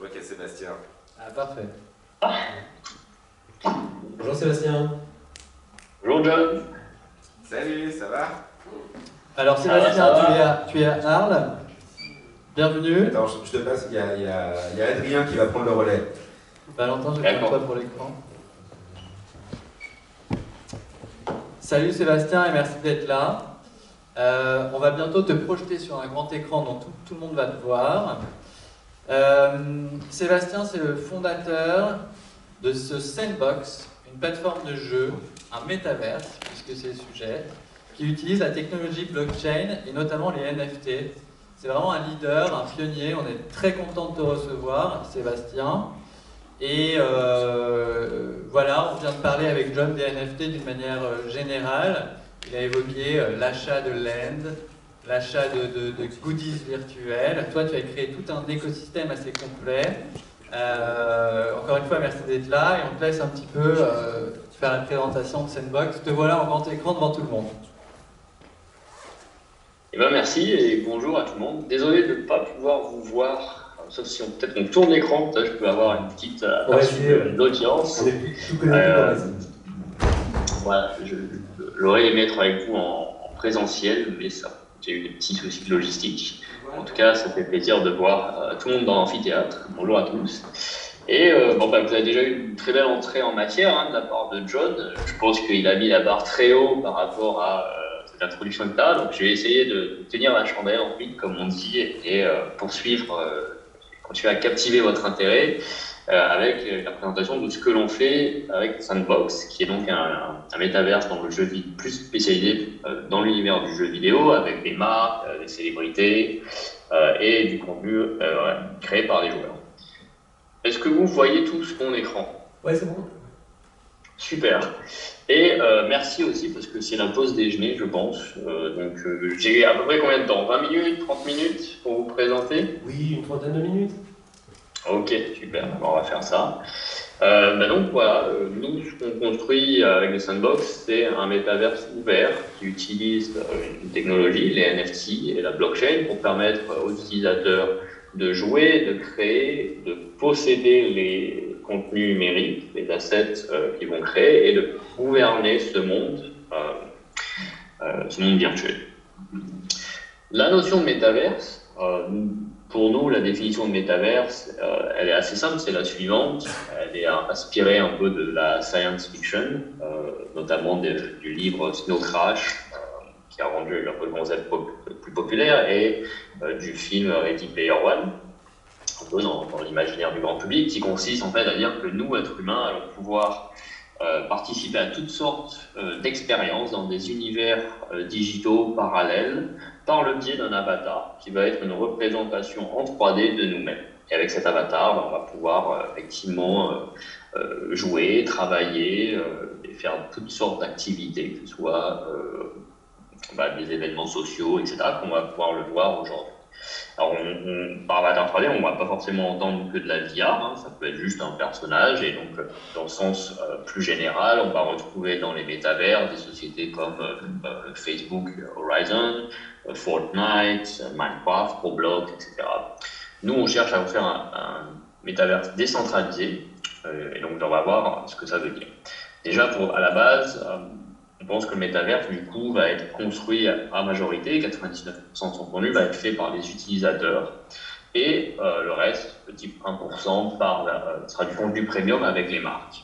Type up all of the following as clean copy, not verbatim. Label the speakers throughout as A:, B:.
A: vois qu'il y a Sébastien.
B: Ah, parfait. Bonjour Sébastien.
C: Bonjour John.
A: Salut, ça va?
B: Alors Sébastien, tu es à Arles. Bienvenue.
A: Attends, je te passe, il y a Adrien qui va prendre le relais.
B: Valentin, je prends toi pour l'écran. Salut Sébastien et merci d'être là. On va bientôt te projeter sur un grand écran dont tout le monde va te voir. Sébastien, c'est le fondateur de ce Sandbox, une plateforme de jeu, un métaverse, puisque c'est le sujet, qui utilise la technologie blockchain et notamment les NFT. C'est vraiment un leader, un pionnier. On est très content de te recevoir, Sébastien. Et voilà, on vient de parler avec John des NFT d'une manière générale. Il a évoqué l'achat de land, l'achat de goodies virtuels. Toi, tu as créé tout un écosystème assez complet. Encore une fois, merci d'être là et on te laisse un petit peu faire la présentation de Sandbox. Te voilà en grand écran devant tout le monde.
C: Eh ben merci et bonjour à tout le monde. Désolé de ne pas pouvoir vous voir, sauf si peut-être on tourne l'écran, je peux avoir une petite aperçu de l'audience. Voilà, j'aurais aimé être avec vous en présentiel, mais j'ai eu des petits soucis de logistique. En tout cas, ça fait plaisir de voir tout le monde dans l'amphithéâtre. Bonjour à tous. Et vous avez déjà eu une très belle entrée en matière de la part de John. Je pense qu'il a mis la barre très haut par rapport à cette introduction que tu as. Donc, je vais essayer de tenir la chandelle en vide, comme on dit, et poursuivre, continuer à captiver votre intérêt avec la présentation de ce que l'on fait avec Sandbox, qui est donc un métaverse dans le jeu vidéo, plus spécialisé dans l'univers du jeu vidéo, avec des marques, des célébrités et du contenu créé par les joueurs. Est-ce que vous voyez tous mon écran?
B: Ouais, c'est bon.
C: Super. Et merci aussi parce que c'est la pause déjeuner, je pense. J'ai à peu près combien de temps? 20 minutes, 30 minutes pour vous présenter?
D: Oui, une trentaine de minutes.
C: Ok, super. Alors, on va faire ça. Donc voilà, nous, ce qu'on construit avec le Sandbox, c'est un métaverse ouvert qui utilise une technologie, les NFT et la blockchain, pour permettre aux utilisateurs de jouer, de créer, de posséder les contenus numériques, les assets qu'ils vont créer et de gouverner ce monde virtuel. La notion de métaverse, pour nous, la définition de métaverse, elle est assez simple, c'est la suivante. Elle est inspirée un peu de la science fiction, notamment du livre Snow Crash, qui a rendu un peu le concept plus populaire, et du film Ready Player One, un peu dans l'imaginaire du grand public, qui consiste en fait à dire que nous, êtres humains, allons pouvoir participer à toutes sortes d'expériences dans des univers digitaux parallèles par le biais d'un avatar qui va être une représentation en 3D de nous-mêmes. Et avec cet avatar, on va pouvoir effectivement jouer, travailler et faire toutes sortes d'activités, que ce soit des événements sociaux, etc., qu'on va pouvoir le voir aujourd'hui. Alors, par avatar 3D, on ne va pas forcément entendre que de la VR, ça peut être juste un personnage, et donc, dans le sens plus général, on va retrouver dans les métavers des sociétés comme Facebook Horizon, Fortnite, Minecraft, Roblox, etc. Nous, on cherche à faire un métaverse décentralisé, et donc on va voir ce que ça veut dire. Déjà, à la base, on pense que le métaverse, du coup, va être construit à majorité, 99% de son contenu va être fait par les utilisateurs, et le reste, petit 1%, sera du contenu premium avec les marques.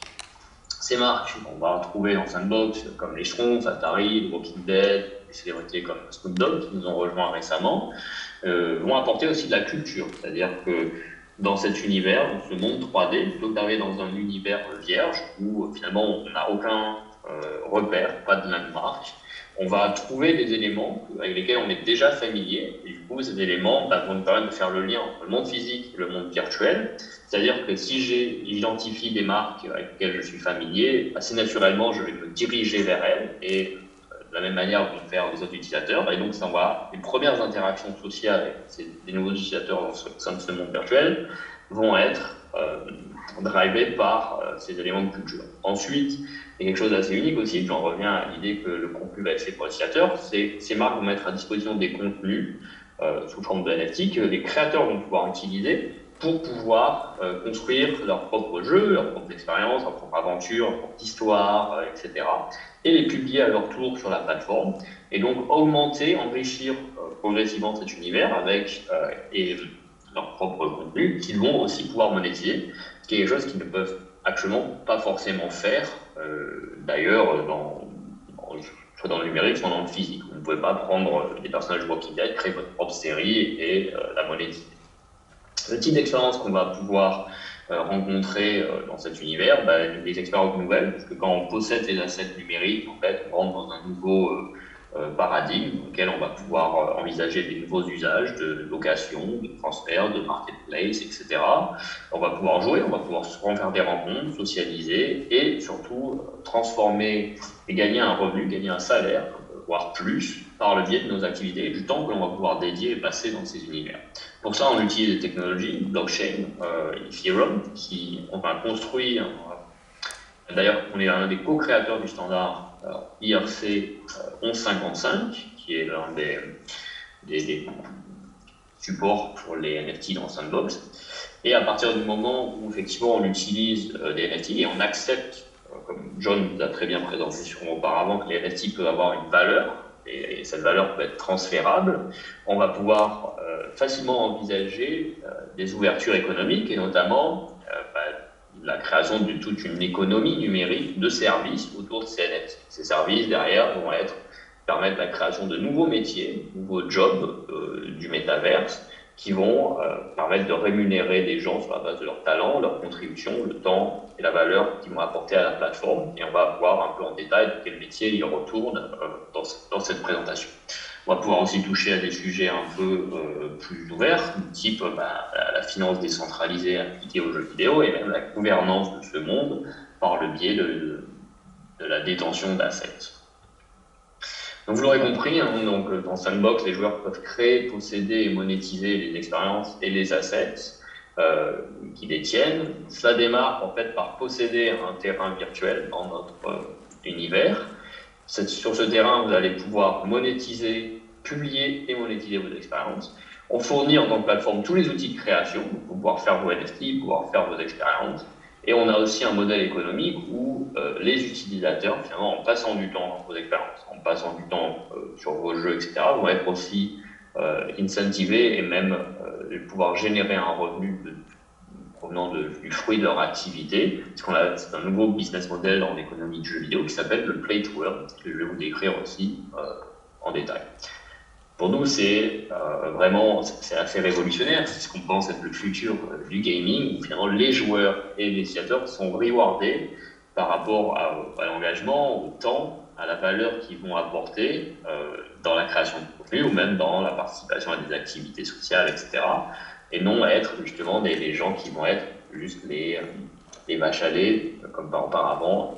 C: Ces marques, on va retrouver dans Sandbox comme les Schtroumpfs, Atari, Walking Dead, des célébrités comme Snoop Dogg qui nous ont rejoints récemment, vont apporter aussi de la culture, c'est-à-dire que dans cet univers, dans ce monde 3D, plutôt que d'arriver dans un univers vierge où finalement on n'a aucun repère, pas de landmark, on va trouver des éléments avec lesquels on est déjà familier, et du coup ces éléments vont nous permettre de faire le lien entre le monde physique et le monde virtuel, c'est-à-dire que si j'identifie des marques avec lesquelles je suis familier, assez naturellement je vais me diriger vers elles, et de la même manière vont faire les autres utilisateurs, et donc ça va, les premières interactions sociales avec des nouveaux utilisateurs au sein de ce monde virtuel vont être drivés par ces éléments de culture. Ensuite, il y a quelque chose d'assez unique aussi, j'en reviens à l'idée que le contenu va être fait pour l'utilisateur, c'est ces marques vont mettre à disposition des contenus sous forme de NFT que les créateurs vont pouvoir utiliser pour pouvoir construire leurs propres jeux, leurs propres expériences, leurs propres aventures, leurs propres histoires, etc. Et les publier à leur tour sur la plateforme. Et donc augmenter, enrichir progressivement cet univers avec leur propre contenu qu'ils vont aussi pouvoir monétiser, ce qui est quelque chose qu'ils ne peuvent actuellement pas forcément faire d'ailleurs soit dans le numérique, soit dans le physique. Vous ne pouvez pas prendre des personnages Walking Dead, créer votre propre série et la monétiser. Le type d'expérience qu'on va pouvoir rencontrer dans cet univers, des expériences nouvelles, parce que quand on possède les assets numériques, en fait, on rentre dans un nouveau paradigme dans lequel on va pouvoir envisager des nouveaux usages de location, de transfert, de marketplace, etc. On va pouvoir jouer, on va pouvoir faire des rencontres, socialiser et surtout transformer et gagner un revenu, gagner un salaire, voire plus, par le biais de nos activités et du temps que l'on va pouvoir dédier et passer dans ces univers. Pour ça, on utilise des technologies, blockchain, Ethereum, qui on va construire. D'ailleurs, on est un des co-créateurs du standard IRC 1155, qui est l'un des supports pour les NFT dans Sandbox. Et à partir du moment où effectivement on utilise des NFT et on accepte, comme John nous a très bien présenté auparavant, que les NFT peuvent avoir une valeur, et cette valeur peut être transférable, on va pouvoir facilement envisager des ouvertures économiques et notamment la création de toute une économie numérique de services autour de ces NFT. Ces services derrière vont permettre la création de nouveaux métiers, nouveaux jobs du métaverse qui vont permettre de rémunérer des gens sur la base de leur talent, leur contribution, le temps et la valeur qu'ils vont apporter à la plateforme. Et on va voir un peu en détail de quel métier ils retournent dans cette présentation. On va pouvoir aussi toucher à des sujets un peu plus ouverts, type la finance décentralisée appliquée aux jeux vidéo et même la gouvernance de ce monde par le biais de la détention d'assets. Donc vous l'aurez compris, donc, dans Sandbox, les joueurs peuvent créer, posséder et monétiser les expériences et les assets qu'ils détiennent. Cela démarre en fait par posséder un terrain virtuel dans notre univers. Sur ce terrain, vous allez pouvoir monétiser, publier et monétiser vos expériences. On fournit en tant que plateforme tous les outils de création pour pouvoir faire vos NFT, pouvoir faire vos expériences. Et on a aussi un modèle économique où les utilisateurs, finalement, en passant du temps dans vos expériences, en passant du temps sur vos jeux, etc., vont être aussi incentivés et même pouvoir générer un revenu provenant du fruit de leur activité. C'est un nouveau business model en économie de jeux vidéo qui s'appelle le Play to Earn, que je vais vous décrire aussi en détail. Pour nous, c'est assez révolutionnaire. C'est ce qu'on pense être le futur du gaming, où finalement les joueurs et les utilisateurs sont rewardés par rapport à l'engagement, au temps, à la valeur qu'ils vont apporter dans la création de contenu ou même dans la participation à des activités sociales, etc. Et non être justement les gens qui vont être juste les vaches à lait, comme par auparavant,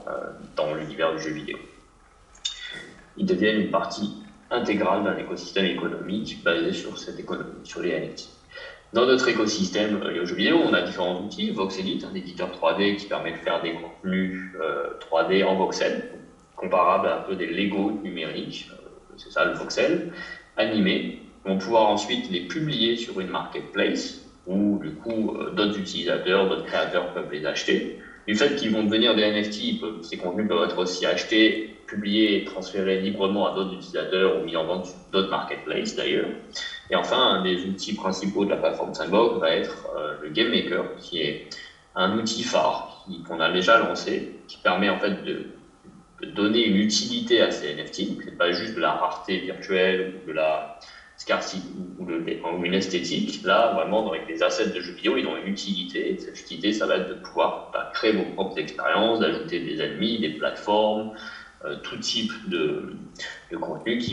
C: dans l'univers du jeu vidéo. Ils deviennent une partie intégrale d'un écosystème économique basé sur cette économie, sur les NFT. Dans notre écosystème lié aux jeux vidéo, on a différents outils. Voxedit, un éditeur 3D qui permet de faire des contenus 3D en voxel, comparable à un peu des Lego numériques, c'est ça le voxel, animés. On va pouvoir ensuite les publier sur une marketplace où du coup d'autres utilisateurs, d'autres créateurs peuvent les acheter. Du fait qu'ils vont devenir des NFT, ces contenus peuvent être aussi achetés, publiés et transférés librement à d'autres utilisateurs ou mis en vente sur d'autres marketplaces d'ailleurs. Et enfin, un des outils principaux de la plateforme Sandbox va être le Game Maker, qui est un outil phare qu'on a déjà lancé, qui permet en fait de donner une utilité à ces NFT. Donc, c'est pas juste de la rareté virtuelle ou de la scarcity ou une esthétique. Là, vraiment, avec les assets de jeux vidéo, ils ont une utilité. Cette utilité, ça va être de pouvoir créer vos propres expériences, d'ajouter des ennemis, des plateformes, tout type de contenus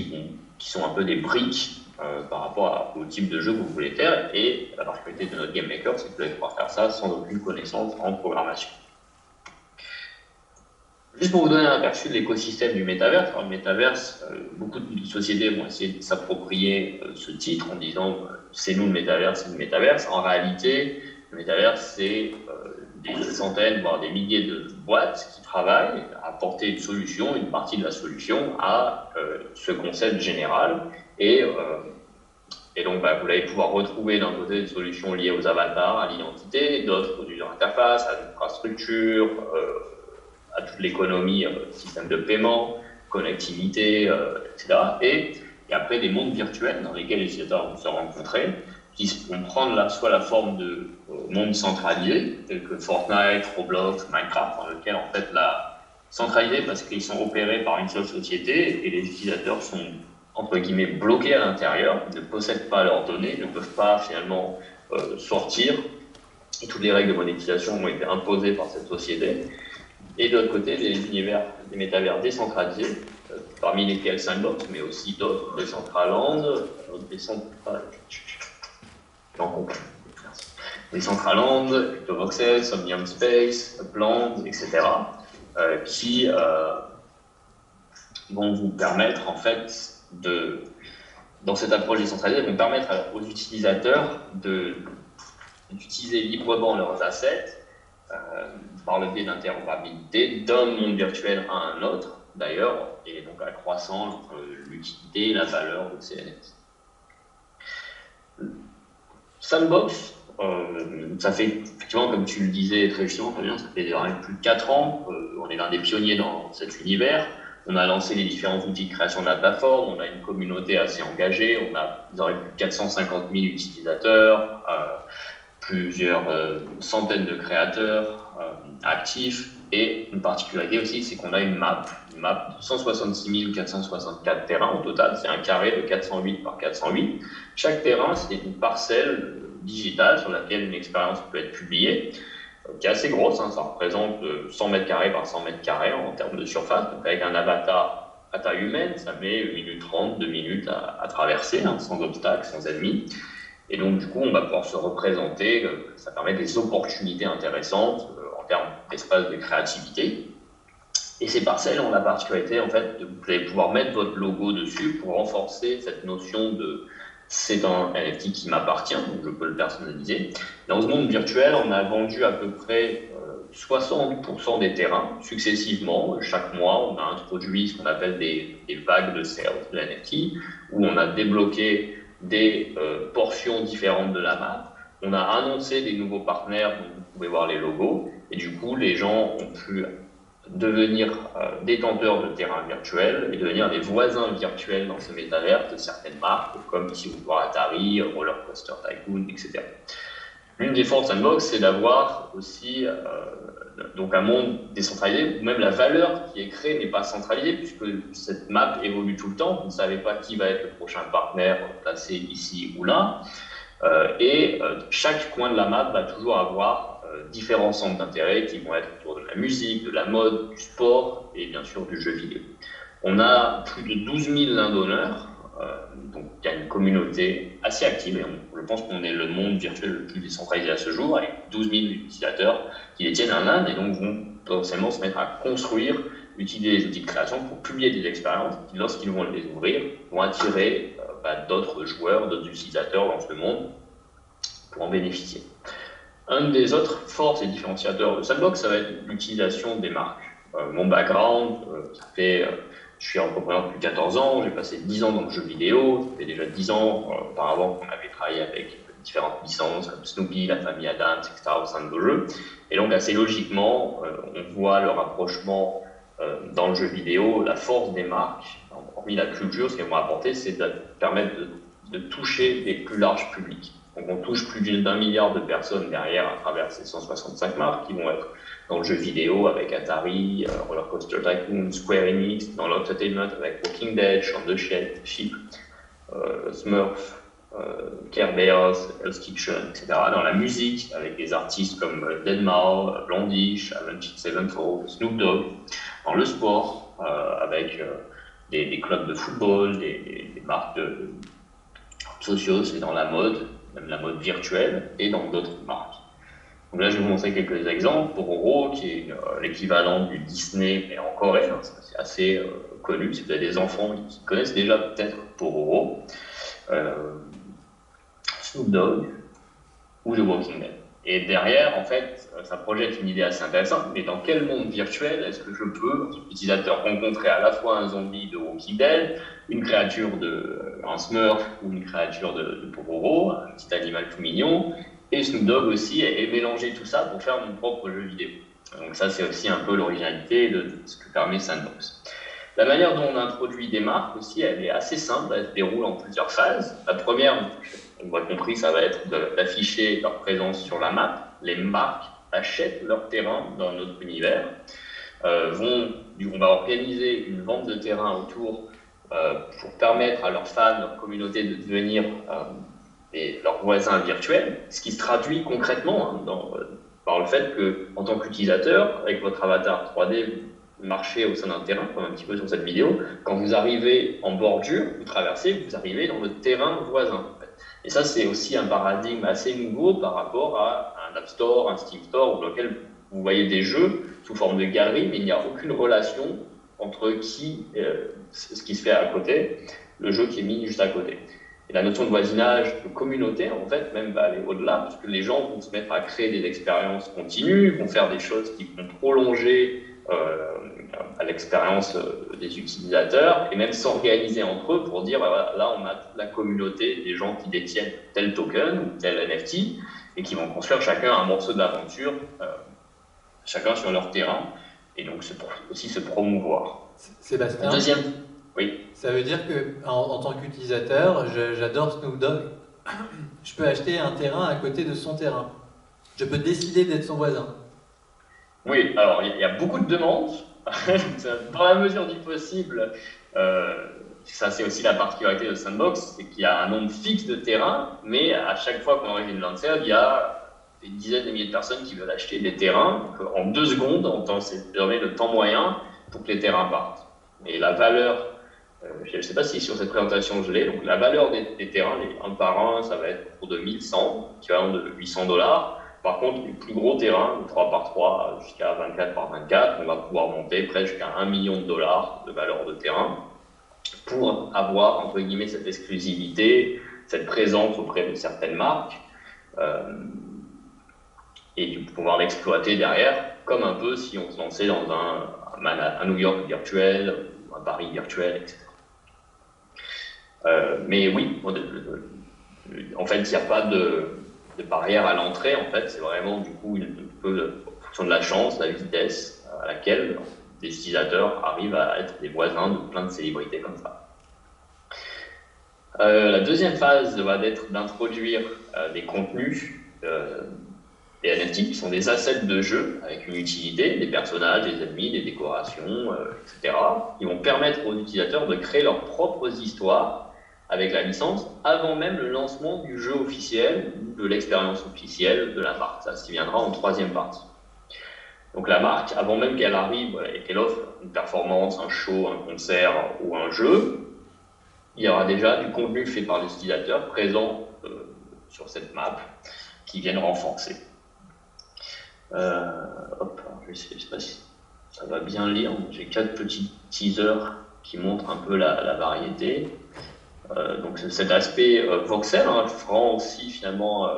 C: qui sont un peu des briques par rapport au type de jeu que vous voulez faire. Et la particularité de notre Game Maker, c'est que vous allez pouvoir faire ça sans aucune connaissance en programmation. Juste pour vous donner un aperçu de l'écosystème du métaverse, le métaverse, beaucoup de sociétés vont essayer de s'approprier ce titre en disant c'est nous le métaverse, c'est le métaverse. En réalité, le métaverse, c'est des centaines, voire des milliers de boîtes qui travaillent à apporter une solution, une partie de la solution à ce concept général. Et Et donc, vous allez pouvoir retrouver d'un côté des solutions liées aux avatars, à l'identité, d'autres aux user interface, à l'infrastructure, à toute l'économie, système de paiement, connectivité, etc. Et après des mondes virtuels dans lesquels les utilisateurs vont se rencontrer, qui vont prendre soit la forme de mondes centralisés, tels que Fortnite, Roblox, Minecraft, dans lequel en fait centralisés parce qu'ils sont opérés par une seule société et les utilisateurs sont entre guillemets bloqués à l'intérieur, ils ne possèdent pas leurs données, ne peuvent pas finalement sortir. Et toutes les règles de monétisation ont été imposées par cette société. Et de l'autre côté, des métavers décentralisés, parmi lesquels Sandbox, mais aussi d'autres, Decentraland, CryptoVoxels, Somnium Space, Upland, etc., qui vont vous permettre, en fait, dans cette approche décentralisée, vont permettre aux utilisateurs d'utiliser librement leurs assets par le biais d'interopérabilité d'un monde virtuel à un autre, d'ailleurs, et donc accroissant l'utilité et la valeur de ces NFT. Sandbox, ça fait effectivement, comme tu le disais très justement, Fabien, ça fait plus de 4 ans, on est l'un des pionniers dans cet univers. On a lancé les différents outils de création de la plateforme, on a une communauté assez engagée, on a plus de 450 000 utilisateurs, plusieurs centaines de créateurs actifs, et une particularité aussi, c'est qu'on a une map de 166 464 terrains au total, c'est un carré de 408 par 408. Chaque terrain, c'est une parcelle digitale sur laquelle une expérience peut être publiée, qui est assez grosse, ça représente 100 mètres carrés par 100 mètres carrés en termes de surface, donc avec un avatar à taille humaine, ça met 1 minute 30, 2 minutes à traverser, sans obstacle, sans ennemis. Et donc, du coup, on va pouvoir se représenter, ça permet des opportunités intéressantes en termes d'espace de créativité. Et ces parcelles ont la particularité, en fait, de vous allez pouvoir mettre votre logo dessus pour renforcer cette notion de c'est un NFT qui m'appartient, donc je peux le personnaliser. Dans ce monde virtuel, on a vendu à peu près 60% des terrains successivement. Chaque mois, on a introduit ce qu'on appelle des vagues de sales de NFT, où on a débloqué des portions différentes de la map. On a annoncé des nouveaux partenaires, dont vous pouvez voir les logos, et du coup, les gens ont pu devenir détenteurs de terrains virtuels et devenir des voisins virtuels dans ce métavers de certaines marques, comme ici vous voyez Atari, Roller Coaster Tycoon, etc. L'une des forces de Sandbox, c'est d'avoir aussi donc un monde décentralisé où même la valeur qui est créée n'est pas centralisée, puisque cette map évolue tout le temps. Vous ne savez pas qui va être le prochain partenaire placé ici ou là. Chaque coin de la map va toujours avoir différents centres d'intérêt qui vont être autour de la musique, de la mode, du sport et bien sûr du jeu vidéo. On a plus de 12 000 landowners, donc il y a une communauté assez active et je pense qu'on est le monde virtuel le plus décentralisé à ce jour, avec 12 000 utilisateurs qui détiennent un land et donc vont potentiellement se mettre à construire, utiliser les outils de création pour publier des expériences qui, lorsqu'ils vont les ouvrir, vont attirer d'autres joueurs, d'autres utilisateurs dans ce monde pour en bénéficier. Un des autres forces et différenciateurs de Sandbox, ça va être l'utilisation des marques. Mon background, je suis entrepreneur depuis 14 ans, j'ai passé 10 ans dans le jeu vidéo, ça fait déjà 10 ans auparavant qu'on avait travaillé avec différentes licences comme Snoopy, la famille Adams, etc. au sein de nos jeux. Et donc assez logiquement, on voit le rapprochement dans le jeu vidéo, la force des marques, hormis la culture, ce qu'elles vont apporter, c'est de permettre de toucher des plus larges publics. Donc on touche plus d'1 milliard de personnes derrière à travers ces 165 marques qui vont être dans le jeu vidéo avec Atari, Roller Coaster Tycoon, Square Enix, dans l'entertainment avec Walking Dead, Shaun the Sheep, Smurf, Care Bears, Hell's Kitchen, etc. Dans la musique avec des artistes comme Deadmau5, Blondish, Avenged Sevenfold, Snoop Dogg. Dans le sport avec des clubs de football, des marques de sociaux, c'est dans la mode, même la mode virtuelle, et dans d'autres marques. Donc là, je vais vous montrer quelques exemples. Pororo, qui est l'équivalent du Disney, mais en Corée, c'est assez connu. Si vous avez des enfants qui connaissent déjà peut-être Pororo, Snoop Dogg ou The Walking Dead. Et derrière, en fait, ça projette une idée assez intéressante, mais dans quel monde virtuel est-ce que je peux, en tant qu'utilisateur, rencontrer à la fois un zombie de Walking Dead, une créature un Smurf ou une créature de Pororo, un petit animal tout mignon, et Snoop Dogg aussi, et mélanger tout ça pour faire mon propre jeu vidéo. Donc ça, c'est aussi un peu l'originalité de ce que permet Sandbox. La manière dont on introduit des marques aussi, elle est assez simple, elle se déroule en plusieurs phases. La première, on l'a compris, ça va être d'afficher leur présence sur la map. Les marques achètent leur terrain dans notre univers. On va organiser une vente de terrain autour pour permettre à leurs fans, leur communauté de devenir leurs voisins virtuels, ce qui se traduit concrètement par le fait que, en tant qu'utilisateur, avec votre avatar 3D, vous marchez au sein d'un terrain, comme un petit peu sur cette vidéo. Quand vous arrivez en bordure, vous traversez, vous arrivez dans le terrain voisin. En fait. Et ça, c'est aussi un paradigme assez nouveau par rapport à un App Store, un Steam Store, dans lequel vous voyez des jeux sous forme de galerie, mais il n'y a aucune relation entre ce qui se fait à côté, le jeu qui est mis juste à côté. Et la notion de voisinage, de communauté, en fait, même va aller au-delà, parce que les gens vont se mettre à créer des expériences continues, vont faire des choses qui vont prolonger à l'expérience des utilisateurs, et même s'organiser entre eux pour dire, là, on a toute la communauté des gens qui détiennent tel token ou tel NFT, et qui vont construire chacun un morceau de l'aventure, chacun sur leur terrain, et donc aussi se promouvoir.
B: Sébastien,
C: deuxième, oui.
B: Ça veut dire que en tant qu'utilisateur, j'adore Snoop Dogg, je peux acheter un terrain à côté de son terrain. Je peux décider d'être son voisin.
C: Oui, alors il y a beaucoup de demandes, dans la mesure du possible. Ça, c'est aussi la particularité de Sandbox, c'est qu'il y a un nombre fixe de terrains, mais à chaque fois qu'on arrive une lanceur, il y a des dizaines de milliers de personnes qui veulent acheter des terrains. Donc, en 2 secondes, c'est désormais le temps moyen pour que les terrains partent. Et la valeur, je ne sais pas si sur cette présentation je l'ai, donc la valeur des terrains, les 1 par 1, ça va être autour de 1100, équivalent de $800. Par contre, les plus gros terrains, 3 par 3 jusqu'à 24 par 24, on va pouvoir monter presque jusqu'à $1 million de valeur de terrain pour avoir, entre guillemets, cette exclusivité, cette présence auprès de certaines marques et pouvoir l'exploiter derrière, comme un peu si on se lançait dans un New York virtuel, ou un Paris virtuel, etc. Mais oui, en fait, il n'y a pas de barrière à l'entrée. En fait, c'est vraiment du coup en fonction de la chance, la vitesse à laquelle des utilisateurs arrivent à être des voisins de plein de célébrités comme ça. La deuxième phase va être d'introduire des contenus, des NFT qui sont des assets de jeu avec une utilité, des personnages, des ennemis, des décorations, etc. Qui vont permettre aux utilisateurs de créer leurs propres histoires avec la licence avant même le lancement du jeu officiel ou de l'expérience officielle de la marque. Ça s'y viendra en 3e partie. Donc la marque, avant même qu'elle arrive et qu'elle offre une performance, un show, un concert ou un jeu, il y aura déjà du contenu fait par les utilisateurs présents sur cette map qui viennent renforcer. Je sais pas si ça va bien lire. J'ai 4 petits teasers qui montrent un peu la variété. Donc cet aspect voxel rend aussi finalement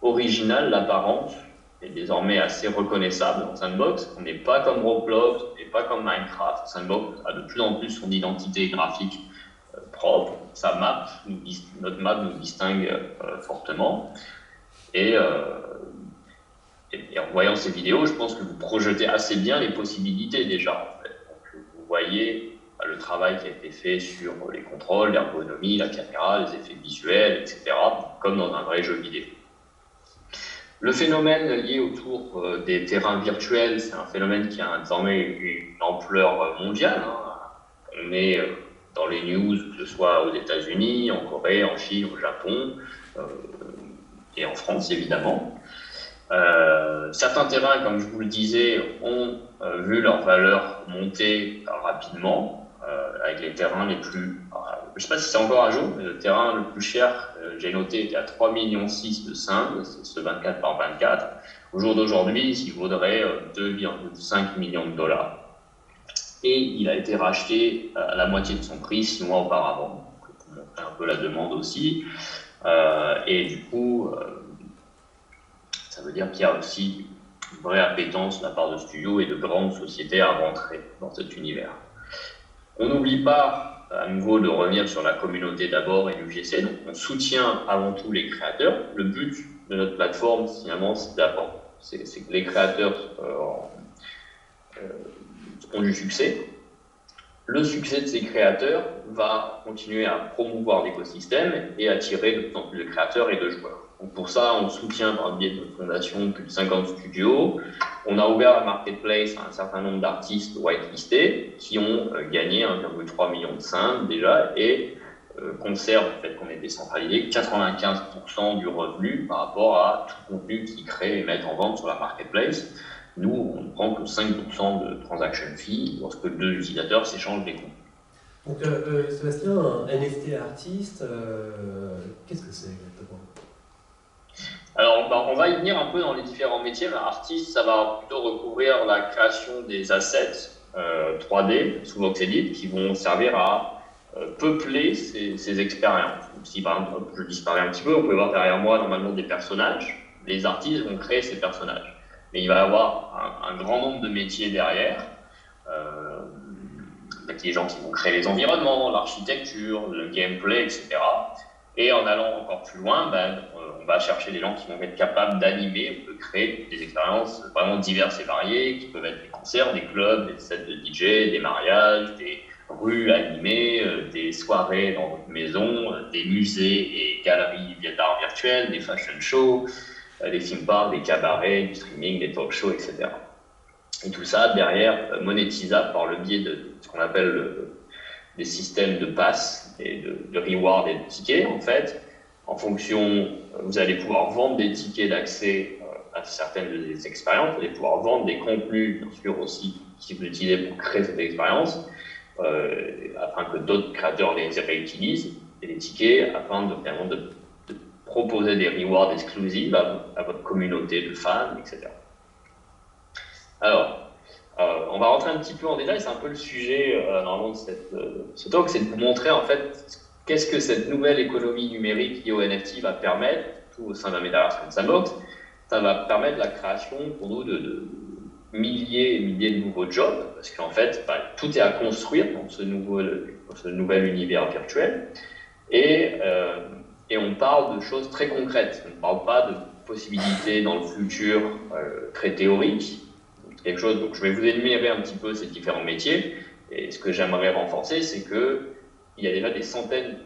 C: original l'apparence est désormais assez reconnaissable dans Sandbox. On n'est pas comme Roblox, on n'est pas comme Minecraft. Sandbox a de plus en plus son identité graphique propre. Notre map nous distingue fortement. Et en voyant ces vidéos, je pense que vous projetez assez bien les possibilités déjà. En fait. Donc, vous voyez le travail qui a été fait sur les contrôles, l'ergonomie, la caméra, les effets visuels, etc., comme dans un vrai jeu vidéo. Le phénomène lié autour des terrains virtuels, c'est un phénomène qui a désormais une ampleur mondiale. On est dans les news, que ce soit aux États-Unis, en Corée, en Chine, au Japon, et en France évidemment. Certains terrains, comme je vous le disais, ont vu leur valeur monter rapidement, avec les terrains les plus... je ne sais pas si c'est encore à jour, mais le terrain le plus cher, j'ai noté, était à 3,6 millions de Sing, c'est ce 24 par 24. Au jour d'aujourd'hui, il vaudrait 2,5 millions de dollars. Et il a été racheté à la moitié de son prix 6 mois auparavant, pour montrer un peu la demande aussi. Et du coup, Ça veut dire qu'il y a aussi une vraie appétence de la part de studios et de grandes sociétés à rentrer dans cet univers. On n'oublie pas à nouveau de revenir sur la communauté d'abord et l'UGC, donc on soutient avant tout les créateurs. Le but de notre plateforme, finalement, c'est que les créateurs ont du succès. Le succès de ces créateurs va continuer à promouvoir l'écosystème et attirer de plus en plus de créateurs et de joueurs. Donc pour ça, on soutient par le biais de notre fondation plus de 50 studios. On a ouvert la marketplace à un certain nombre d'artistes whitelistés qui ont gagné 1,3 million de cents déjà et conservent, le fait qu'on est décentralisé, 95% du revenu par rapport à tout contenu qu'ils créent et mettent en vente sur la marketplace. Nous, on ne prend que 5% de transaction fee lorsque deux utilisateurs s'échangent des comptes.
D: Donc, Sébastien, un NFT artiste, qu'est-ce que c'est exactement?
C: Alors, on va y venir un peu dans les différents métiers. Artiste, ça va plutôt recouvrir la création des assets 3D sous Voxedit qui vont servir à peupler ces expériences. Donc, si par exemple, je disparais un petit peu, on peut voir derrière moi normalement des personnages. Les artistes vont créer ces personnages. Mais il va y avoir un grand nombre de métiers derrière. Les gens qui vont créer les environnements, l'architecture, le gameplay, etc. Et en allant encore plus loin, on va chercher des gens qui vont être capables d'animer, de créer des expériences vraiment diverses et variées, qui peuvent être des concerts, des clubs, des sets de DJ, des mariages, des rues animées, des soirées dans votre maison, des musées et galeries d'art virtuel, des fashion shows, des theme parks, des cabarets, du streaming, des talk shows, etc. Et tout ça, derrière, monétisable par le biais de ce qu'on appelle des systèmes de pass et de reward et de tickets, en fait. En fonction, vous allez pouvoir vendre des tickets d'accès à certaines des expériences, vous allez pouvoir vendre des contenus, bien sûr, aussi, qui vous utilisez pour créer cette expérience, afin que d'autres créateurs les réutilisent, et les tickets, afin de proposer des rewards exclusifs à votre communauté de fans, etc. Alors, on va rentrer un petit peu en détail, c'est un peu le sujet normalement de ce talk, c'est de vous montrer en fait qu'est-ce que cette nouvelle économie numérique liée au NFT va permettre, tout au sein d'un Metaverse comme Sandbox. Ça va permettre la création pour nous de milliers et milliers de nouveaux jobs, parce qu'en fait, tout est à construire dans ce nouvel univers virtuel. Et on parle de choses très concrètes. On ne parle pas de possibilités dans le futur très théoriques. Quelque chose, donc je vais vous énumérer un petit peu ces différents métiers. Et ce que j'aimerais renforcer, c'est qu'il y a déjà des centaines,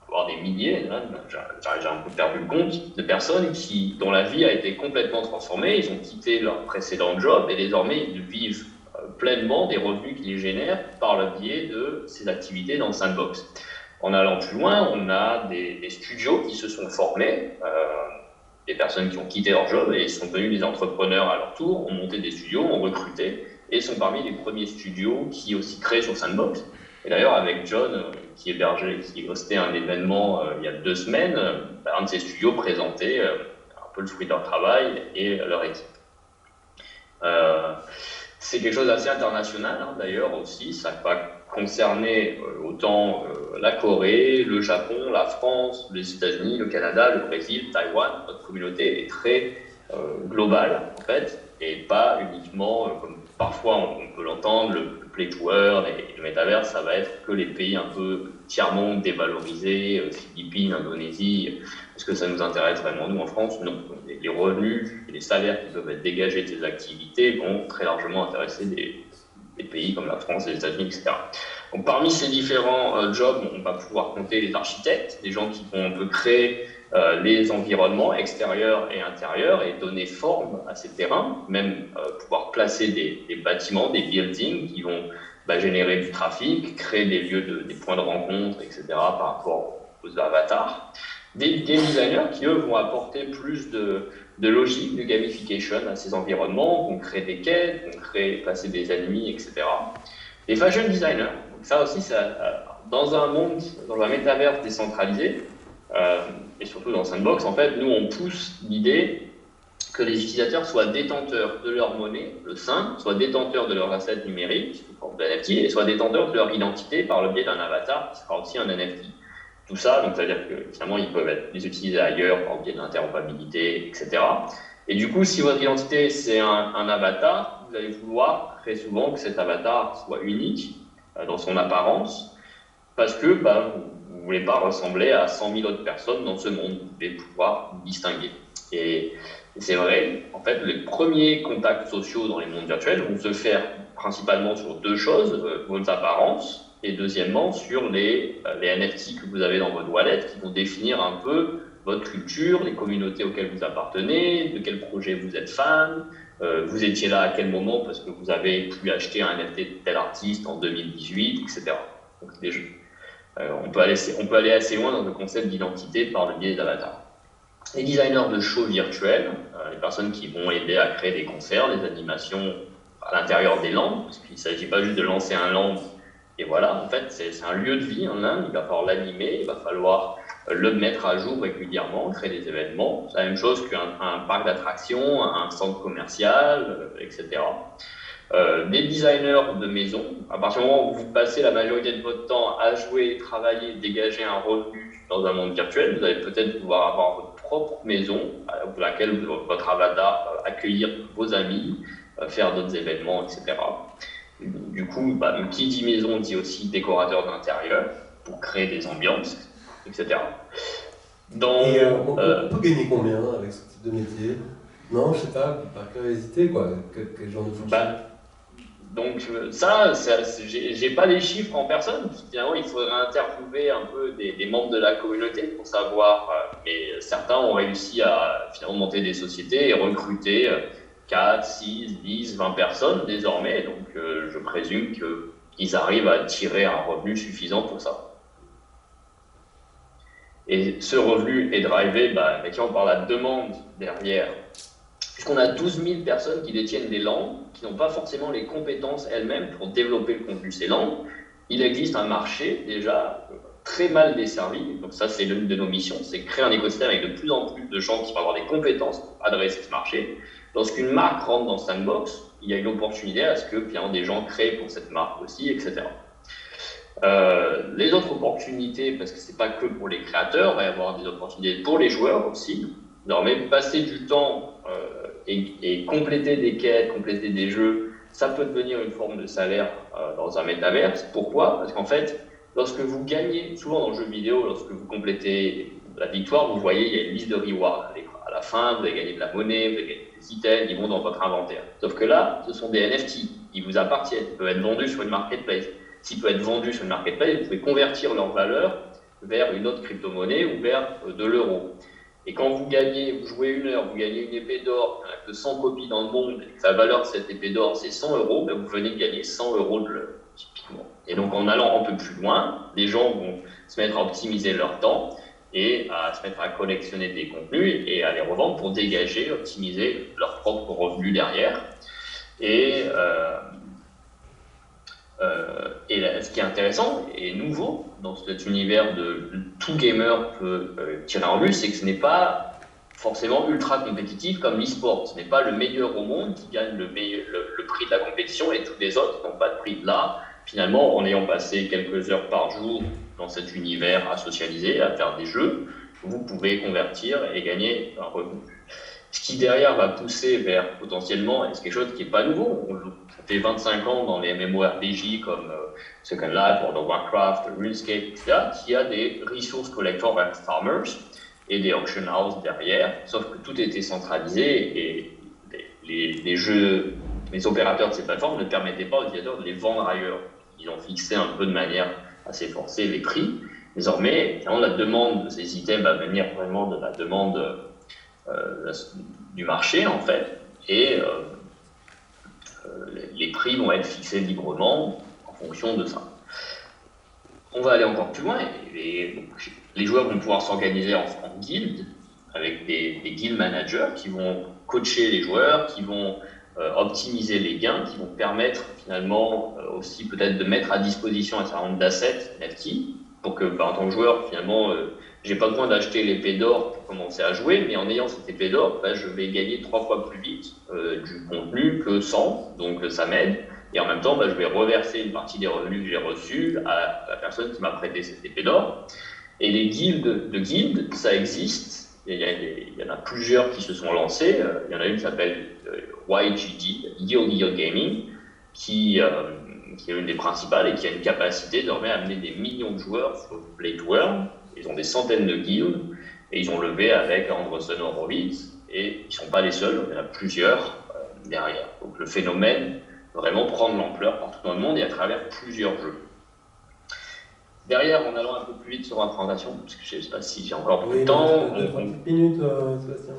C: voire des milliers, j'ai un peu perdu le compte, de personnes dont la vie a été complètement transformée. Ils ont quitté leur précédent job et désormais ils vivent pleinement des revenus qu'ils génèrent par le biais de ces activités dans Sandbox. En allant plus loin, on a des studios qui se sont formés, des personnes qui ont quitté leur job et sont devenus des entrepreneurs à leur tour, ont monté des studios, ont recruté et sont parmi les premiers studios qui aussi créent sur Sandbox. Et d'ailleurs, avec John, qui hostait un événement il y a 2 semaines, un de ces studios présentait un peu le fruit de leur travail et leur équipe. C'est quelque chose d'assez international, d'ailleurs aussi, ça va concerner autant la Corée, le Japon, la France, les États-Unis, le Canada, le Brésil, Taïwan. Notre communauté est très globale en fait, et pas uniquement, comme parfois on peut l'entendre, le Play to Earn et le Metaverse, ça va être que les pays un peu tiers-monde dévalorisés, Philippines, Indonésie. Est-ce que ça nous intéresse vraiment nous en France? Non. Les revenus et les salaires qui peuvent être dégagés de ces activités vont très largement intéresser des pays comme la France, les États-Unis, etc. Donc, parmi ces différents jobs, on va pouvoir compter les architectes, les gens qui vont un peu créer les environnements extérieurs et intérieurs et donner forme à ces terrains, même pouvoir placer des bâtiments, des buildings qui vont générer du trafic, créer des lieux, des points de rencontre, etc. par rapport aux avatars. Des game designers qui, eux, vont apporter plus de logique, de gamification à ces environnements, vont créer des quêtes, vont placer des ennemis, etc. Des fashion designers, donc ça aussi, dans un monde, dans un métaverse décentralisé, et surtout dans Sandbox, en fait, nous, on pousse l'idée que les utilisateurs soient détenteurs de leur monnaie, le SIN, soient détenteurs de leurs assets numériques, sous forme de NFT, et soient détenteurs de leur identité par le biais d'un avatar qui sera aussi un NFT. tout ça, donc c'est-à-dire que finalement ils peuvent être les utiliser ailleurs par le biais de l'interopérabilité, etc. Et du coup, si votre identité c'est un avatar, vous allez vouloir très souvent que cet avatar soit unique dans son apparence, parce que vous ne voulez pas ressembler à 100 000 autres personnes dans ce monde, vous voulez pouvoir vous distinguer. Et c'est vrai, en fait, les premiers contacts sociaux dans les mondes virtuels vont se faire principalement sur deux choses, vos apparences, et deuxièmement sur les NFT que vous avez dans votre wallet, qui vont définir un peu votre culture, les communautés auxquelles vous appartenez, de quel projet vous êtes fan, vous étiez là à quel moment parce que vous avez pu acheter un NFT de tel artiste en 2018, etc. Donc, on peut aller assez loin dans le concept d'identité par le biais d'avatars. Les designers de shows virtuels, les personnes qui vont aider à créer des concerts, des animations à l'intérieur des landes, parce qu'il ne s'agit pas juste de lancer un land et voilà, en fait c'est un lieu de vie en Inde, il va falloir l'animer, il va falloir le mettre à jour régulièrement, créer des événements, c'est la même chose qu'un parc d'attractions, un centre commercial, etc. Des designers de maison, à partir du moment où vous passez la majorité de votre temps à jouer, travailler, dégager un revenu dans un monde virtuel, vous allez peut-être pouvoir avoir votre propre maison pour laquelle votre avatar va accueillir vos amis, faire d'autres événements, etc. Du coup, qui dit maison dit aussi décorateur d'intérieur pour créer des ambiances, etc.
D: On peut gagner combien avec ce type de métier? Non, je sais pas, par curiosité, quoi. Quel genre de fonction?
C: Donc ça j'ai pas les chiffres en personne. Finalement, il faudrait interviewer un peu des membres de la communauté pour savoir. Mais certains ont réussi à finalement monter des sociétés et recruter 4, 6, 10, 20 personnes désormais. Donc je présume qu'ils arrivent à tirer un revenu suffisant pour ça. Et ce revenu est drivé effectivement par la demande derrière. Puisqu'on a 12 000 personnes qui détiennent des langues, qui n'ont pas forcément les compétences elles-mêmes pour développer le contenu de ces langues, il existe un marché déjà très mal desservi. Donc ça, c'est l'une de nos missions, c'est créer un écosystème avec de plus en plus de gens qui vont avoir des compétences pour adresser ce marché. Lorsqu'une marque rentre dans Sandbox, il y a une opportunité à ce que des gens créent pour cette marque aussi, etc. Les autres opportunités, parce que c'est pas que pour les créateurs, il va y avoir des opportunités pour les joueurs aussi. Désormais, passer du temps et compléter des quêtes, compléter des jeux, ça peut devenir une forme de salaire dans un métaverse. Pourquoi? Parce qu'en fait, lorsque vous gagnez, souvent dans le jeu vidéo, lorsque vous complétez la victoire, vous voyez, il y a une liste de rewards. À la fin, vous avez gagné de la monnaie, vous avez gagné des items, ils vont dans votre inventaire. Sauf que là, ce sont des NFT, ils vous appartiennent, ils peuvent être vendus sur une marketplace. S'ils peuvent être vendus sur une marketplace, vous pouvez convertir leur valeur vers une autre crypto-monnaie ou vers de l'euro. Et quand vous jouez 1 heure, vous gagnez une épée d'or de 100 copies dans le monde, et que la valeur de cette épée d'or c'est 100 €, vous venez de gagner 100 € de l'heure, typiquement. Et donc en allant un peu plus loin, les gens vont se mettre à optimiser leur temps et à se mettre à collectionner des contenus et à les revendre pour dégager, optimiser leurs propres revenus derrière. Et ce qui est intéressant et nouveau dans cet univers de tout gamer peut tirer un revenu, c'est que ce n'est pas forcément ultra compétitif comme l'e-sport. Ce n'est pas le meilleur au monde qui gagne le prix de la compétition et tous les autres n'ont pas de prix. Là, finalement, en ayant passé quelques heures par jour dans cet univers à socialiser, à faire des jeux, vous pouvez convertir et gagner un revenu. Ce qui derrière va pousser vers potentiellement, et c'est quelque chose qui n'est pas nouveau, ça fait 25 ans dans les MMORPG comme Second Life, World of Warcraft, RuneScape, etc., qui a des resource collectors and farmers et des auction houses derrière, sauf que tout était centralisé et les opérateurs de ces plateformes ne permettaient pas aux utilisateurs de les vendre ailleurs. Ils ont fixé un peu de manière assez forcée les prix. Désormais, la demande de ces items va venir vraiment de la demande du marché en fait, et les prix vont être fixés librement en fonction de ça. On va aller encore plus loin et les joueurs vont pouvoir s'organiser en guildes avec des guild managers qui vont coacher les joueurs, qui vont optimiser les gains, qui vont permettre finalement aussi peut-être de mettre à disposition un certain nombre d'assets NFT pour que en tant que joueur finalement j'ai pas besoin d'acheter l'épée d'or pour commencer à jouer, mais en ayant cette épée d'or, je vais gagner 3 fois plus vite du contenu que sans, donc ça m'aide. Et en même temps, je vais reverser une partie des revenus que j'ai reçus à la personne qui m'a prêté cette épée d'or. Et les guildes, ça existe. Il y en a plusieurs qui se sont lancés. Il y en a une qui s'appelle YGG, Guild Gaming, qui est une des principales et qui a une capacité désormais à amener des millions de joueurs sur Play to Earn. Ils ont des centaines de guildes et ils ont levé avec Andreessen Horowitz et ils ne sont pas les seuls, il y en a plusieurs derrière. Donc le phénomène vraiment prend de l'ampleur partout dans le monde et à travers plusieurs jeux. Derrière, en allant un peu plus vite sur la présentation, parce que je ne sais pas si j'ai encore beaucoup de temps.
D: 30 minutes, Sébastien.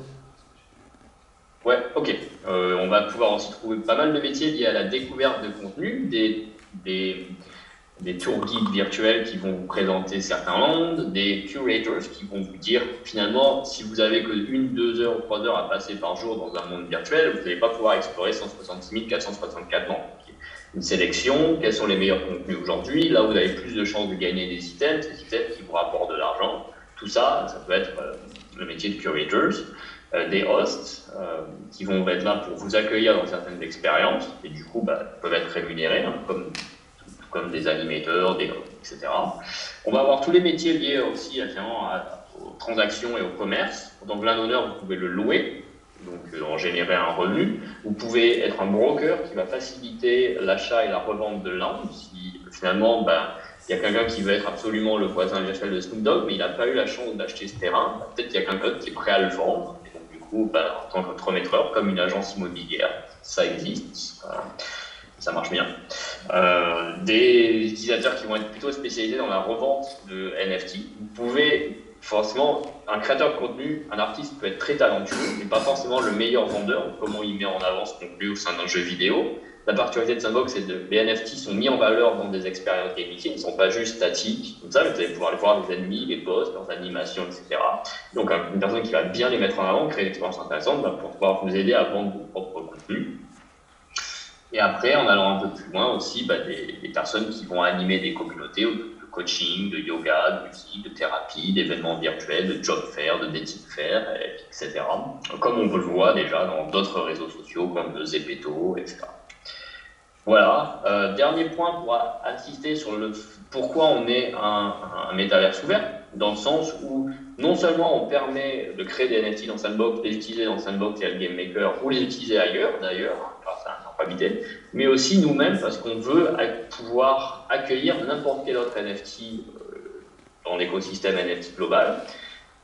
C: Ouais, ok. On va pouvoir aussi trouver pas mal de métiers liés à la découverte de contenu, des tour guides virtuels qui vont vous présenter certains landes, des curators qui vont vous dire finalement si vous avez que 1, 2 heures ou 3 heures à passer par jour dans un monde virtuel, vous n'allez pas pouvoir explorer 166 464 landes. Une sélection, quels sont les meilleurs contenus aujourd'hui, là vous avez plus de chances de gagner des items qui vous rapportent de l'argent. Tout ça, ça peut être le métier de curators, des hosts qui vont être là pour vous accueillir dans certaines expériences et du coup peuvent être rémunérés, hein, comme des animateurs, etc. On va avoir tous les métiers liés aussi aux transactions et au commerce. Donc l'un-honneur, vous pouvez le louer, donc en générer un revenu. Vous pouvez être un broker qui va faciliter l'achat et la revente de landes. Si finalement, il y a quelqu'un qui veut être absolument le voisin virtuel de Snoop Dogg, mais il n'a pas eu la chance d'acheter ce terrain, peut-être qu'il y a quelqu'un qui est prêt à le vendre. Et donc du coup, en tant qu'entremetteur, comme une agence immobilière, ça existe. Ça marche bien. Des utilisateurs qui vont être plutôt spécialisés dans la revente de NFT. Vous pouvez forcément, un créateur de contenu, un artiste peut être très talentueux, mais pas forcément le meilleur vendeur. Comment il met en avant ce contenu au sein d'un jeu vidéo. La particularité de Sandbox, c'est que les NFT sont mis en valeur dans des expériences gamifiées. Ils ne sont pas juste statiques, comme ça, mais vous allez pouvoir aller voir les ennemis, les boss, leurs animations, etc. Donc, une personne qui va bien les mettre en avant, créer une expérience intéressante, pour pouvoir vous aider à vendre vos propres contenus. Et après, en allant un peu plus loin aussi, des personnes qui vont animer des communautés de coaching, de yoga, de musique, de thérapie, d'événements virtuels, de job fair, de dating fair, etc. Comme on peut le voir déjà dans d'autres réseaux sociaux comme Zepeto, etc. Voilà. Dernier point pour insister sur pourquoi on est un métaverse ouvert, dans le sens où non seulement on permet de créer des NFT dans Sandbox, les utiliser dans Sandbox et le Game Maker, ou les utiliser ailleurs d'ailleurs, grâce à un habité, mais aussi nous-mêmes parce qu'on veut pouvoir accueillir n'importe quel autre NFT dans l'écosystème NFT global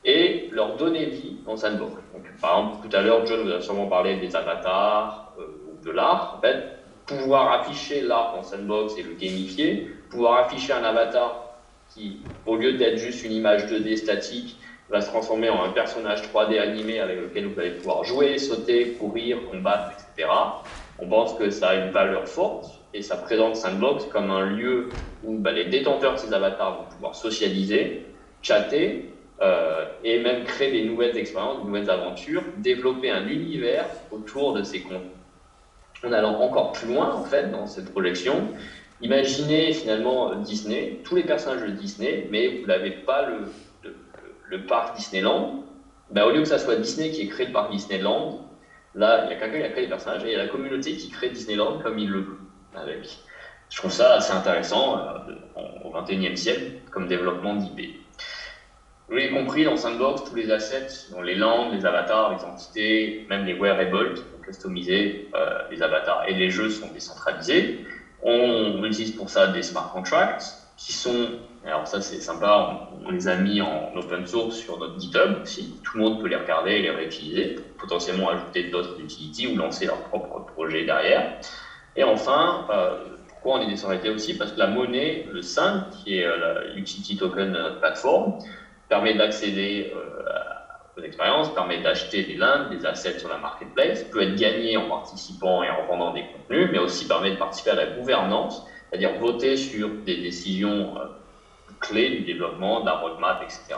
C: et leur donner vie dans Sandbox. Donc, par exemple, tout à l'heure, John vous a sûrement parlé des avatars ou de l'art. En fait, pouvoir afficher l'art dans Sandbox et le gamifier, pouvoir afficher un avatar qui, au lieu d'être juste une image 2D statique, va se transformer en un personnage 3D animé avec lequel vous allez pouvoir jouer, sauter, courir, combattre, etc. On pense que ça a une valeur forte et ça présente Sandbox comme un lieu où les détenteurs de ces avatars vont pouvoir socialiser, chatter et même créer des nouvelles expériences, de nouvelles aventures, développer un univers autour de ces contenus. En allant encore plus loin, en fait, dans cette projection, imaginez finalement Disney, tous les personnages de Disney, mais vous n'avez pas le parc Disneyland. Au lieu que ça soit Disney qui ait créé le parc Disneyland, là, il y a quelqu'un qui a créé les personnages et il y a la communauté qui crée Disneyland comme il le veut. Je trouve ça assez intéressant au XXIe siècle comme développement d'IP. Vous l'avez compris, dans Sandbox, tous les assets, dont les landes, les avatars, les entités, même les wearables qui vont customiser les avatars et les jeux sont décentralisés. On utilise pour ça des smart contracts qui sont, alors ça c'est sympa, on les a mis en open source sur notre GitHub aussi. Tout le monde peut les regarder et les réutiliser pour potentiellement ajouter d'autres utilities ou lancer leur propre projet derrière. Et enfin, pourquoi on est décentralisé aussi? Parce que la monnaie, le SAN, qui est la Utility Token Platform, permet d'accéder aux expériences, permet d'acheter des lands, des assets sur la marketplace, peut être gagné en participant et en vendant des contenus, mais aussi permet de participer à la gouvernance, c'est-à-dire voter sur des décisions clés du développement, de la roadmap, etc.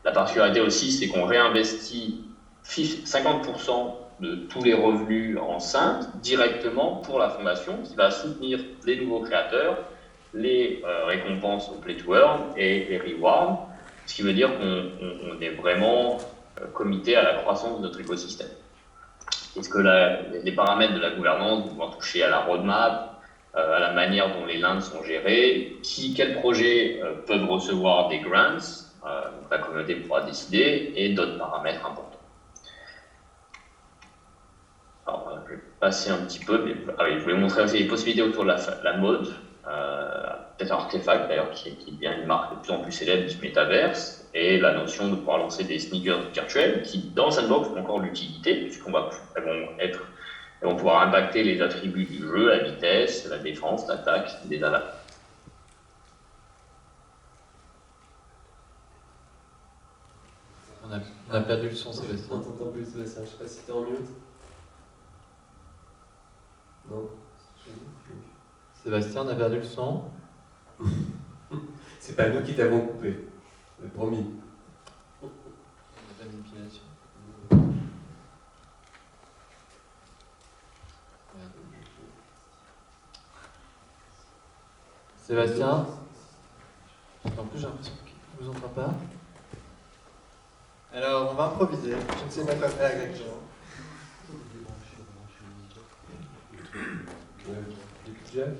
C: La particularité aussi, c'est qu'on réinvestit 50% de tous les revenus en SANT directement pour la fondation qui va soutenir les nouveaux créateurs, les récompenses au Play to Earn et les rewards, ce qui veut dire qu'on est vraiment committé à la croissance de notre écosystème. Est-ce que les paramètres de la gouvernance vont toucher à la roadmap, à la manière dont les lands sont gérés, quels projets peuvent recevoir des grants, donc la communauté pourra décider, et d'autres paramètres importants. Alors, je vais passer un petit peu, mais je voulais montrer aussi les possibilités autour de la mode. Peut-être Artefact d'ailleurs, qui est bien une marque de plus en plus célèbre du métaverse, et la notion de pouvoir lancer des sneakers virtuels qui, dans Sandbox, ont encore l'utilité, puisqu'elles vont pouvoir impacter les attributs du jeu, la vitesse, la défense, l'attaque, des attaques.
B: On a perdu le son, Sébastien.
D: On t'entend plus, Sébastien. Je sais pas si t'es en mute. Non.
B: Sébastien, on a perdu le son.
D: C'est pas nous qui t'avons coupé. C'est promis.
B: On a pas manipulation. Sébastien. En plus, j'ai l'impression qu'il ne vous entend pas. Alors, on va improviser. Je ne sais pas quoi faire exactement.
D: Jeff ?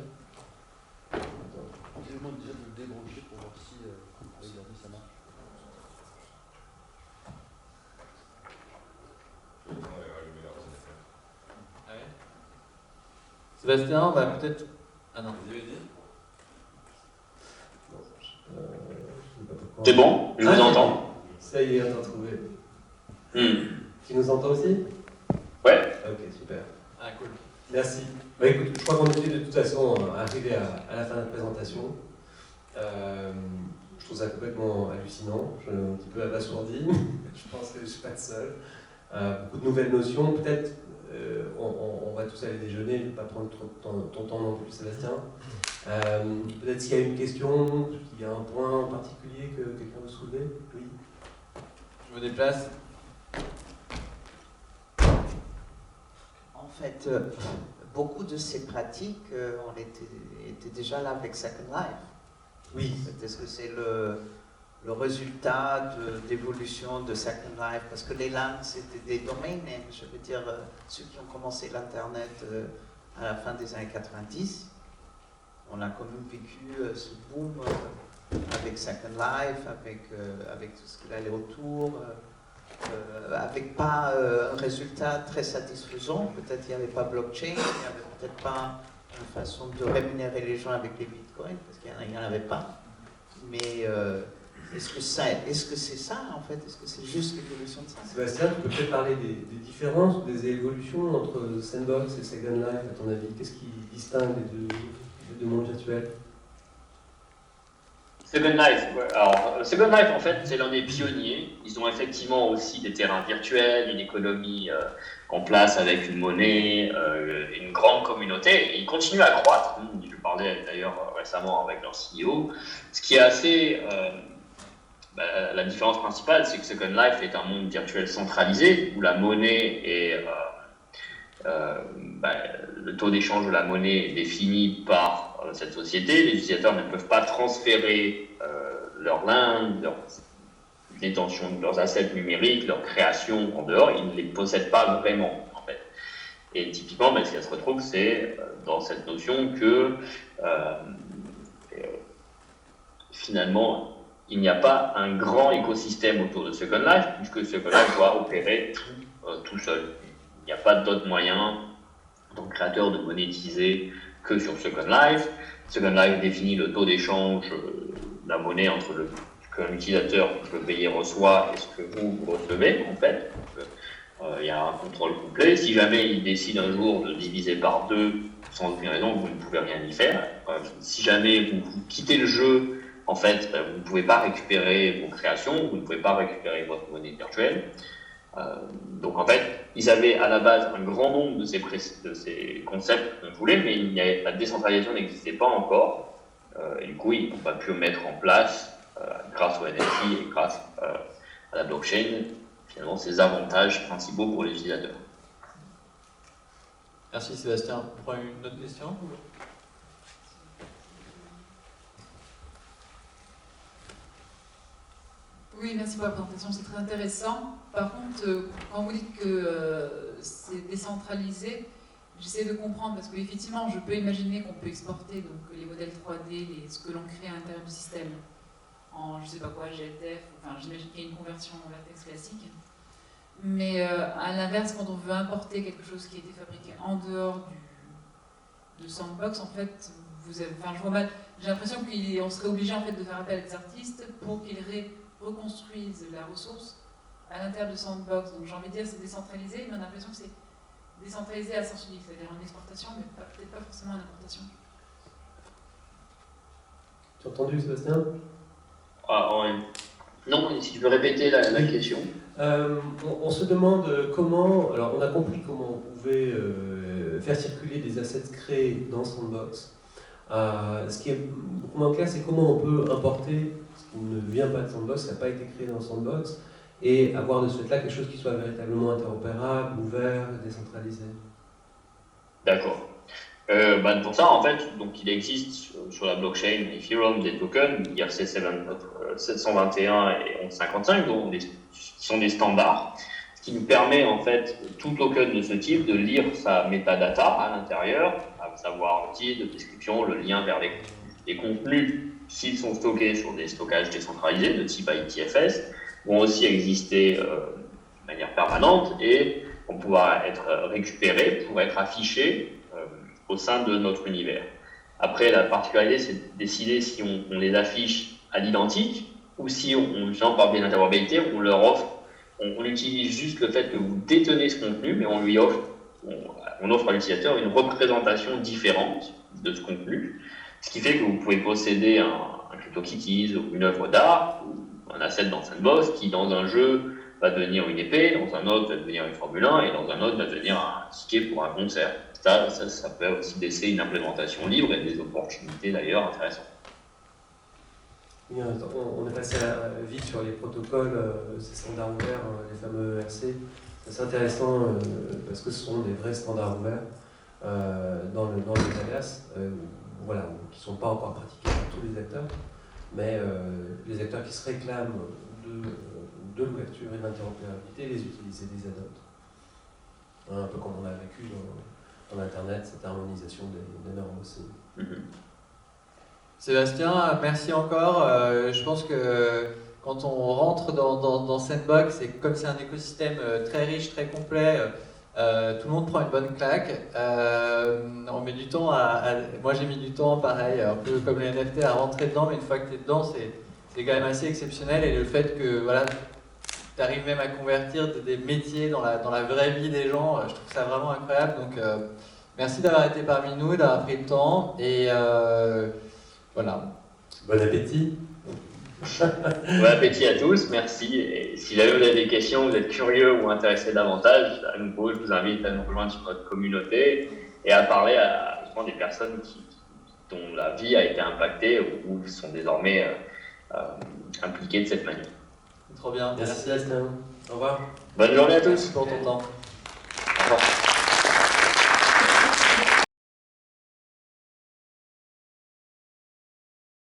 E: Je demande déjà de le débrancher pour voir si avec l'ordi ça marche.
B: Ah ouais. Sébastien, on va peut-être. Ah non.
C: C'est bon, je vous entends.
D: Ça y est, on t'a trouvé.
C: Hmm.
D: Tu nous entends aussi ?
C: Ouais.
D: Ok, super.
B: Ah cool.
D: Merci. Bah, écoute, je crois qu'on était de toute façon arrivé à la fin de la présentation. Je trouve ça complètement hallucinant. Je suis un petit peu abasourdi. Je pense que je ne suis pas le seul. Beaucoup de nouvelles notions. Peut-être on va tous aller déjeuner. Je ne vais pas prendre trop de ton temps non plus, Sébastien. Peut-être s'il y a une question, il y a un point en particulier que quelqu'un veut soulever. Oui.
B: Je me déplace.
F: En fait, beaucoup de ces pratiques étaient déjà là avec Second Life.
D: Oui.
F: Est-ce que c'est le résultat d'évolution de Second Life? Parce que les LAN, c'était des domaines, je veux dire, ceux qui ont commencé l'Internet à la fin des années 90, on a quand même vécu ce boom avec Second Life, avec tout ce qu'il allait autour. Avec pas un résultat très satisfaisant. Peut-être il n'y avait pas blockchain, il n'y avait peut-être pas une façon de rémunérer les gens avec les bitcoins, parce qu'il n'y en avait pas. Mais est-ce que c'est ça en fait? Est-ce que c'est juste l'évolution de ça?
D: Sébastien, tu peux peut-être parler des différences ou des évolutions entre Sandbox et Second Life, à ton avis? Qu'est-ce qui distingue les deux mondes virtuels?
C: Second Life, ouais. Alors, Second Life, en fait, c'est l'un des pionniers. Ils ont effectivement aussi des terrains virtuels, une économie en place avec une monnaie, une grande communauté. Et ils continuent à croître. Je parlais d'ailleurs récemment avec leur CEO. Ce qui est assez... la différence principale, c'est que Second Life est un monde virtuel centralisé où la monnaie est... le taux d'échange de la monnaie est défini par cette société. Les utilisateurs ne peuvent pas transférer leur LAN, leur détention de leurs assets numériques, leur création en dehors. Ils ne les possèdent pas vraiment, en fait. Et typiquement, ce qui se retrouve, c'est dans cette notion que finalement, il n'y a pas un grand écosystème autour de Second Life, puisque Second Life doit opérer tout seul. Il n'y a pas d'autre moyen, en tant que créateur, de monétiser que sur Second Life. Second Life définit le taux d'échange de la monnaie entre ce qu'un utilisateur peut payer reçoit et ce que vous recevez, en fait. Il y a un contrôle complet. Si jamais il décide un jour de diviser par deux, sans aucune raison, vous ne pouvez rien y faire. Si jamais vous quittez le jeu, en fait, vous ne pouvez pas récupérer vos créations, vous ne pouvez pas récupérer votre monnaie virtuelle. Donc en fait, ils avaient à la base un grand nombre de ces concepts qu'on voulait, mais la décentralisation n'existait pas encore. Et du coup, ils n'ont pas pu mettre en place, grâce au NFT et grâce à la blockchain, finalement, ces avantages principaux pour les utilisateurs.
B: Merci Sébastien. On prend une autre question?
G: Oui, merci pour la présentation, c'est très intéressant. Par contre, quand vous dites que c'est décentralisé, j'essaie de comprendre, parce qu'effectivement, je peux imaginer qu'on peut exporter donc, les modèles 3D, ce que l'on crée à l'intérieur du système, en je sais pas quoi, GLTF, enfin j'imagine qu'il y a une conversion latex classique. Mais à l'inverse, quand on veut importer quelque chose qui a été fabriqué en dehors de Sandbox, en fait, enfin, je vois mal. J'ai l'impression qu'on serait obligé en fait de faire appel à des artistes pour qu'ils reconstruisent la ressource à l'intérieur de Sandbox. Donc j'ai envie de dire c'est décentralisé, mais on a l'impression que c'est décentralisé à sens unique, c'est-à-dire en exportation, mais peut-être pas forcément en importation.
D: Tu as entendu, Sébastien?
C: Non, si tu veux répéter la question.
D: On se demande comment, alors on a compris comment on pouvait faire circuler des assets créés dans Sandbox. Ce qui est beaucoup moins clair, c'est comment on peut importer ce qui ne vient pas de Sandbox, ce qui n'a pas été créé dans Sandbox, et avoir de ce fait-là quelque chose qui soit véritablement interopérable, ouvert, décentralisé.
C: D'accord. Pour ça, en fait, donc, il existe sur la blockchain Ethereum des tokens IRC 721 et 1155, qui sont des standards, ce qui nous permet, en fait, tout token de ce type, de lire sa metadata à l'intérieur, à savoir le titre, la description, le lien vers les contenus, s'ils sont stockés sur des stockages décentralisés de type ITFS, vont aussi exister de manière permanente et vont pouvoir être récupérés pour être affichés au sein de notre univers. Après, la particularité, c'est de décider si on les affiche à l'identique ou si par biais d'interopérabilité, on leur offre, on utilise juste le fait que vous détenez ce contenu, mais on offre à l'utilisateur une représentation différente de ce contenu, ce qui fait que vous pouvez posséder un CryptoKitties ou une œuvre d'art ou un asset dans Sandbox qui, dans un jeu, va devenir une épée, dans un autre va devenir une Formule 1 et dans un autre va devenir un ticket pour un concert. Ça peut aussi laisser une implémentation libre et des opportunités d'ailleurs intéressantes.
D: Oui, on est passé vite sur les protocoles, ces standards ouverts, les fameux ERC. C'est intéressant parce que ce sont des vrais standards ouverts dans le métaverse, voilà, qui ne sont pas encore pratiqués par tous les acteurs, mais les acteurs qui se réclament de l'ouverture et de l'interopérabilité les utilisent et les adoptent. Un peu comme on a vécu dans Internet, cette harmonisation des normes aussi.
B: Sébastien, merci encore. Je pense que quand on rentre dans Sandbox, et comme c'est un écosystème très riche, très complet, tout le monde prend une bonne claque. On met du temps moi j'ai mis du temps, pareil, un peu comme les NFT, à rentrer dedans, mais une fois que tu es dedans, c'est quand même assez exceptionnel. Et le fait que voilà, tu arrives même à convertir des métiers dans la vraie vie des gens, je trouve ça vraiment incroyable. Donc merci d'avoir été parmi nous, d'avoir pris le temps. Et voilà.
D: Bon appétit.
C: Bon appétit à tous, merci. Et si jamais vous avez des questions, vous êtes curieux ou intéressés davantage, à nouveau, je vous invite à nous rejoindre sur notre communauté et à parler à des personnes dont la vie a été impactée ou sont désormais impliquées de cette manière.
B: Trop bien.
D: Merci Sébastien. Au revoir.
C: Bonne journée à tous.
B: Merci pour ton temps.
C: Au revoir.